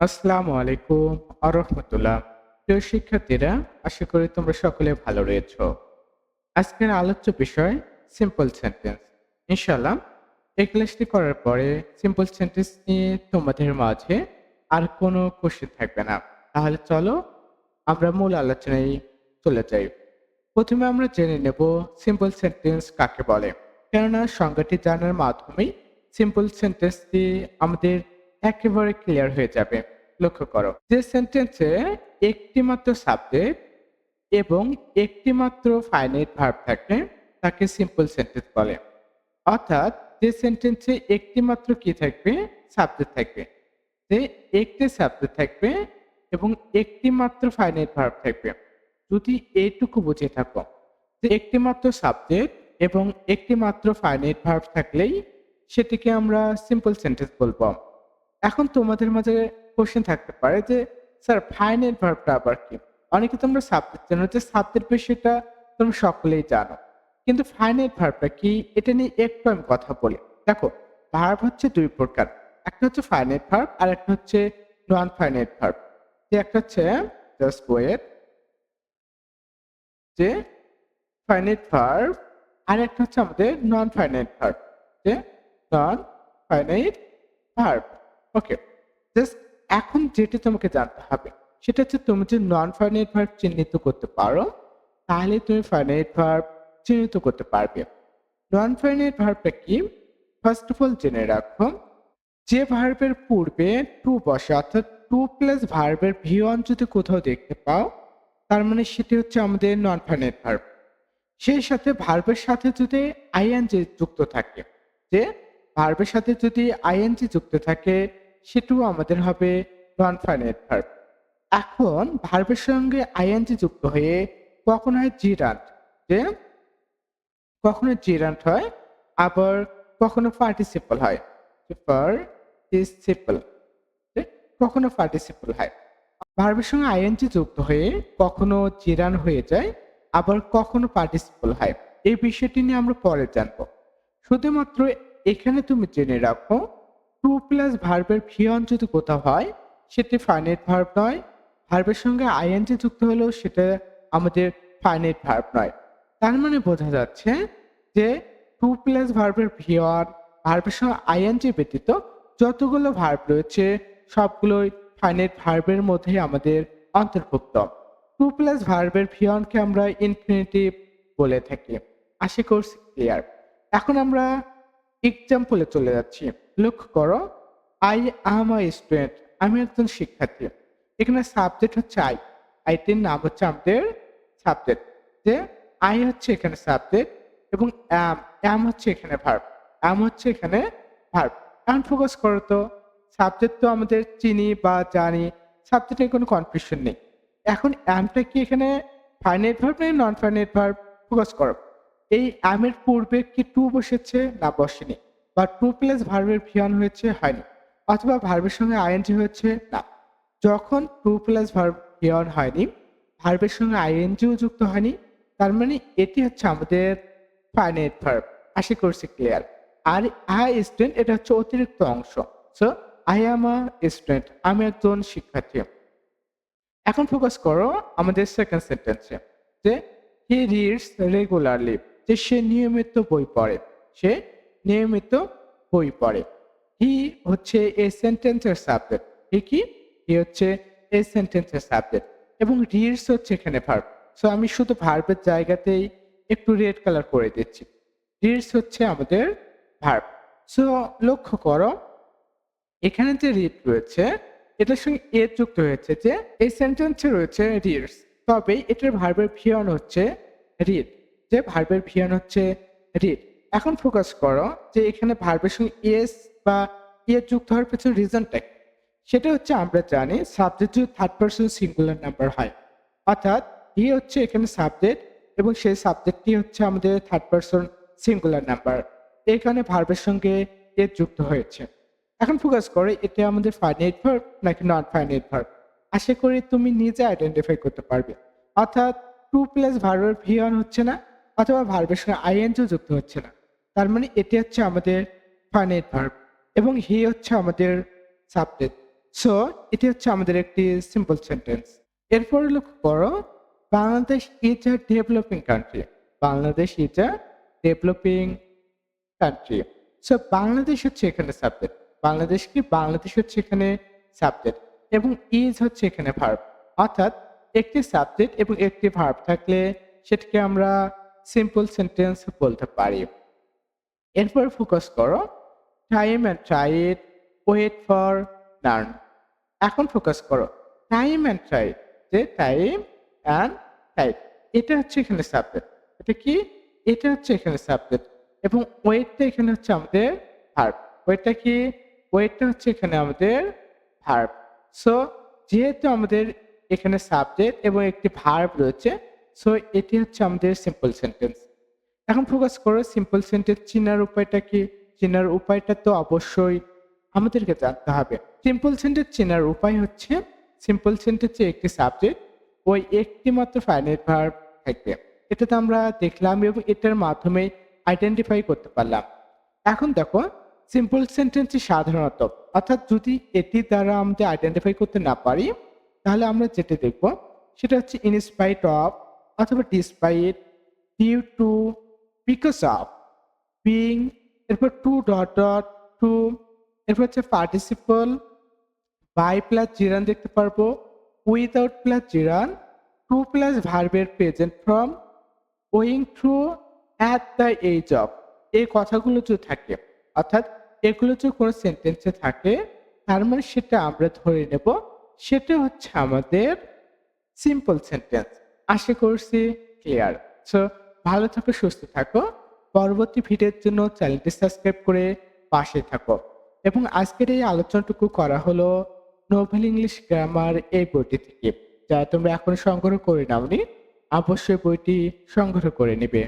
আসসালামু আলাইকুম আরহামতুল্লাহ। প্রিয় শিক্ষার্থীরা, আশা করি তোমরা সকলে ভালো রয়েছো। আজকের আলোচ্য বিষয় সিম্পল সেন্টেন্স। ইনশাআল্লাহ এই ক্লাসটি করার পরে সিম্পল সেন্টেন্স নিয়ে তোমাদের মাঝে আর কোনো কোশ্চেন থাকবে না। তাহলে চলো আমরা মূল আলোচনায় চলে যাই। প্রথমে আমরা জেনে নেব সিম্পল সেন্টেন্স কাকে বলে। কেননা সংজ্ঞাটি জানার মাধ্যমেই সিম্পল সেন্টেন্সটি আমাদের একেবারে ক্লিয়ার হয়ে যাবে। লক্ষ্য করো, যে সেন্টেন্সে একটি মাত্র সাবজেক্ট এবং একটি মাত্র ফাইনাইট ভার্ব থাকে তাকে সিম্পল সেন্টেন্স বলে। অর্থাৎ যে সেন্টেন্সে একটি মাত্র কি থাকবে, সাবজেক্ট থাকবে, যে একটি সাবজেক্ট থাকবে এবং একটি মাত্র ফাইনাইট ভার্ব থাকবে। যদি এইটুকু বুঝে থাকো যে একটি মাত্র সাবজেক্ট এবং একটি মাত্র ফাইনাইট ভার্ব থাকলেই সেটিকে আমরা সিম্পল সেন্টেন্স বলবো। এখন তোমাদের মাঝে কোশ্চেন থাকতে পারে যে স্যার ফাইনাইট ভার্বটা আবার কি? অনেকে তোমরা সাবজেক্ট জানো, যে সাবজেক্ট বিষয়টা তোমরা সকলেই জানো, কিন্তু ফাইনাইট ভার্বটা কি এটা নিয়ে একটু আমি কথা বলি। দেখো, ভার্ব হচ্ছে দুই প্রকার, একটা হচ্ছে ফাইনাইট ভার্ব আর একটা হচ্ছে নন ফাইনাইট ভার্ব। যে একটা হচ্ছে জাস্ট ওয়েট, যে ফাইনাইট ভার্ব, আর একটা হচ্ছে আমাদের নন ফাইনাইট ভার্ব, যে নন ফাইনাইট ভার্ব। ওকে, জাস্ট এখন যেটা তোমাকে জানতে হবে সেটা হচ্ছে তুমি যদি নন ফাইনাইট ভার্ব চিহ্নিত করতে পারো তাহলে তুমি ফাইনাইট ভার্ব চিহ্নিত করতে পারবে। নন ফাইনাইট ভার্বটা কি? ফার্স্ট অফ অল জেনে রাখো, যে ভার্বের পূর্বে টু বসে, অর্থাৎ টু প্লাস ভার্বের ভিওয়ান যদি কোথাও দেখতে পাও তার মানে সেটি হচ্ছে আমাদের নন ফাইনাইট ভার্ব। সেই সাথে ভার্বের সাথে যদি আইএনজি যুক্ত থাকে, যে ভার্বের সাথে যদি আইএনজি যুক্ত থাকে সেটাও আমাদের হবে নন ফাইনাইট ভার্ব। এখন ভার্বের সঙ্গে আইএনজি যুক্ত হয়ে কখনো হয় জিরান্ট, যে কখনো জিরান্ট হয়, আবার কখনো পার্টিসিপল হয়, যে পার্টিসিপল, যে কখনো পার্টিসিপল হয়। ভার্বের সঙ্গে আইএনজি যুক্ত হয়ে কখনো জিরান হয়ে যায়, আবার কখনো পার্টিসিপল হয়। এই বিষয়টি নিয়ে আমরা পরে জানবো। শুধুমাত্র এখানে তুমি জেনে রাখো, টু প্লাস ভার্বের ভিয়ন যদি কোথাও হয় সেটি ফাইনাইট ভার্ব নয়, ভার্বের সঙ্গে আইএনজি যুক্ত হলেও সেটা আমাদের ফাইনাইট ভার্ব নয়। তার মানে বোঝা যাচ্ছে যে টু প্লাস ভার্বের ভিয়ন, ভার্বের সঙ্গে আইএনজি ব্যতীত যতগুলো ভার্ব রয়েছে সবগুলোই ফাইনাইট ভার্বের মধ্যে আমাদের অন্তর্ভুক্ত। টু প্লাস ভার্বের ভিয়নকে আমরা ইনফিনিটিভ বলে থাকি। আশা করছি ক্লিয়ার। এখন আমরা এক্সাম্পলে চলে যাচ্ছি। লক্ষ্য করো, আই আম আ স্টুডেন্ট, আমি একজন শিক্ষার্থী। এখানে সাবজেক্ট হচ্ছে আই, আইটির নাম হচ্ছে আমাদের সাবজেক্ট, যে আই হচ্ছে এখানে সাবজেক্ট এবং অ্যাম হচ্ছে এখানে ভার্ব, অ্যাম হচ্ছে এখানে ভার্ব। এখন ফোকাস করো তো, সাবজেক্ট তো আমাদের চিনি বা জানি, সাবজেক্টে কোনো কনফিউশন নেই। এখন অ্যামটা কি এখানে ফাইনাইট ভার্ব নাকি নন ফাইনাইট ভার্ব? ফোকাস করো, এই অ্যামের পূর্বে কি টু বসেছে? না বসেনি। বা টু প্লাস ভার্বের ভিয়ন হয়েছে? হয়নি। অথবা ভার্বের সঙ্গে আইএনজি হয়েছে? না। যখন টু প্লাস ভার্ব ভিয়ন হয়নি, ভার্বের সঙ্গে আইএনজিও যুক্ত হয়নি, তার মানে এটি হচ্ছে আমাদের ফাইনাইট ভার্ব। আশা করছি ক্লিয়ার। আর আই স্টুডেন্ট এটা হচ্ছে অতিরিক্ত অংশ। So I am a student, আমি একজন শিক্ষার্থী। এখন ফোকাস করো আমাদের সেকেন্ড সেন্টেন্সে, যে হি রিডস রেগুলারলি, যে সে নিয়মিত বই পড়ে, সে নিয়মিত বই পড়ে। হি হচ্ছে এই সেন্টেন্সের সাবজেক্ট। হি হচ্ছে এই সেন্টেন্সের সাবজেক্ট এবং রিডস হচ্ছে এখানে ভার্ব। সো আমি শুধু ভার্বের জায়গাতেই একটু রেড কালার করে দিচ্ছি। রিডস হচ্ছে আমাদের ভার্ব। সো লক্ষ্য করো, এখানে যে রিড রয়েছে এটার সঙ্গে এর যুক্ত হয়েছে, যে এই সেন্টেন্সে রয়েছে রিডস, তবে এটার ভার্বের ভিয়ন হচ্ছে রিড, যে ভার্বের ভিয়ন হচ্ছে রিড। এখন ফোকাস করো যে এখানে ভার্বের সঙ্গে এস বা এর যুক্ত হওয়ার পেছনে রিজনটা কি? সেটা হচ্ছে আমরা জানি সাবজেক্ট যদি থার্ড পারসন সিঙ্গুলার নাম্বার হয়, অর্থাৎ হি হচ্ছে এখানে সাবজেক্ট এবং সেই সাবজেক্টটি হচ্ছে আমাদের থার্ড পারসন সিঙ্গুলার নাম্বার, এখানে ভার্বের সঙ্গে এর যুক্ত হয়েছে। এখন ফোকাস করো, এটা আমাদের ফাইনাইট ভার্ব নাকি নন ফাইনাইট ভার্ব? আশা করি তুমি নিজে আইডেন্টিফাই করতে পারবে। অর্থাৎ টু প্লাস ভার্বের ভিয়ন হচ্ছে না, অথবা ভার্বের সঙ্গে আইএনজিও যুক্ত হচ্ছে না, তার মানে এটি হচ্ছে আমাদের ফাইনাইট ভার্ব এবং হি হচ্ছে আমাদের সাবজেক্ট। সো এটি হচ্ছে আমাদের একটি সিম্পল সেন্টেন্স। এরপরে লক্ষ্য করো, Bangladesh is a developing country. Bangladesh is a developing country. So Bangladesh হচ্ছে এখানে সাবজেক্ট। বাংলাদেশ কি? বাংলাদেশ হচ্ছে এখানে সাবজেক্ট এবং ইজ হচ্ছে এখানে ভার্ব। অর্থাৎ একটি সাবজেক্ট এবং একটি ভার্ব থাকলে সেটাকে আমরা সিম্পল সেন্টেন্স বলতে পারি। এরপর ফোকাস করো, time and try it, wait for learn. এখন ফোকাস করো, টাইম অ্যান্ড ট্রাই, যে টাইম অ্যান্ড ট্রাই এটা হচ্ছে এখানে সাবজেক্ট। এটা কি? এটা হচ্ছে এখানে সাবজেক্ট এবং ওয়েটটা এখানে হচ্ছে আমাদের ভার্ব। ওয়েটটা কি? ওয়েটটা হচ্ছে এখানে আমাদের ভার্ব। সো যেহেতু আমাদের এখানে সাবজেক্ট এবং একটি ভার্ব রয়েছে, সো এটি হচ্ছে আমাদের সিম্পল সেন্টেন্স। এখন ফোকাস করো, সিম্পল সেন্টেন্স চেনার উপায়টা কি? চেনার উপায়টা তো অবশ্যই আমাদেরকে জানতে হবে। সিম্পল সেন্টেন্স চেনার উপায় হচ্ছে, সিম্পল সেন্টেন্সে একটি সাবজেক্ট ওই একটি মাত্র ফাইনাইট ভার্ব থাকবে। এটা তো আমরা দেখলাম এবং এটার মাধ্যমে আইডেন্টিফাই করতে পারলাম। এখন দেখো, সিম্পল সেন্টেন্সে সাধারণত, অর্থাৎ যদি এটি দ্বারা আমাদের আইডেন্টিফাই করতে না পারি, তাহলে আমরা যেটা দেখব সেটা হচ্ছে ইনস্পাইট অফ অথবা despite, due to, because of, being, এরপর টু ডট ডট টু, এরপর হচ্ছে পার্টিসিপল, বাই প্লাস জিরান দেখতে পারবো, without plus gerund, to plus ভার্বের present form, owing through, at the age of. এই কথাগুলো যদি থাকে, অর্থাৎ এগুলো যদি কোনো সেন্টেন্সে থাকে, তার মানে সেটা আমরা ধরে নেব সেটা হচ্ছে আমাদের সিম্পল সেন্টেন্স। আশা করছি ক্লিয়ার। সো ভালো থাকো, সুস্থ থাকো। পরবর্তী ভিডিওর জন্য চ্যানেলটি সাবস্ক্রাইব করে পাশে থাকো। এবং আজকের এই আলোচনাটুকু করা হলো নোভেল ইংলিশ গ্রামার এই বইটি থেকে, যা তোমরা এখন সংগ্রহ করে নাওনি, অবশ্যই বইটি সংগ্রহ করে নেবে।